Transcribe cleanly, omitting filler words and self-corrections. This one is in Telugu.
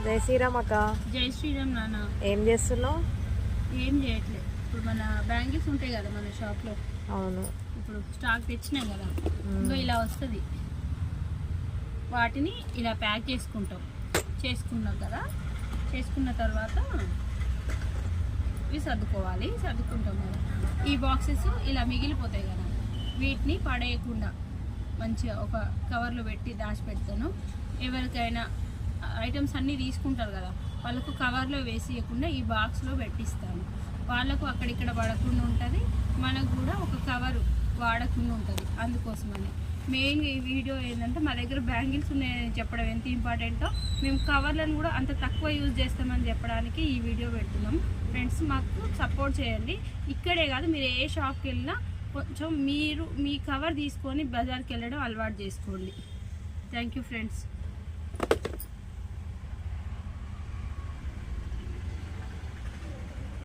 జై శ్రీరామ్ అక్క. జై శ్రీరామ్ నాన్న. ఏం చేస్తున్నావు? ఏం చేయట్లేదు. ఇప్పుడు మన బ్యాంగిల్స్ ఉంటాయి కదా మన షాప్లో. అవును. ఇప్పుడు స్టాక్ తెచ్చినాం కదా, ఇంకా ఇలా వస్తుంది. వాటిని ఇలా ప్యాక్ చేసుకున్నాం కదా. చేసుకున్న తర్వాత ఇవి సర్దుకుంటాం కదా. ఈ బాక్సెస్ ఇలా మిగిలిపోతాయి కదా, వీటిని పడేయకుండా మంచిగా ఒక కవర్లో పెట్టి దాచిపెడతాను. ఎవరికైనా ఐటమ్స్ అన్నీ తీసుకుంటారు కదా, వాళ్ళకు కవర్లో వేసేయకుండా ఈ బాక్స్లో పెట్టిస్తాను. వాళ్ళకు అక్కడిక్కడ పడకుండా ఉంటుంది, మనకు కూడా ఒక కవరు వాడకుండా ఉంటుంది. అందుకోసమని మెయిన్గా ఈ వీడియో ఏంటంటే, మా దగ్గర బ్యాంగిల్స్ ఉన్నాయని చెప్పడం ఎంత ఇంపార్టెంటో, మేము కవర్లను కూడా అంత తక్కువ యూజ్ చేస్తామని చెప్పడానికి ఈ వీడియో పెడుతున్నాం. ఫ్రెండ్స్, మాకు సపోర్ట్ చేయండి. ఇక్కడే కాదు, మీరు ఏ షాప్కి వెళ్ళినా కొంచెం మీరు మీ కవర్ తీసుకొని బజార్కి వెళ్ళడం అలవాటు చేసుకోండి. Thank you friends.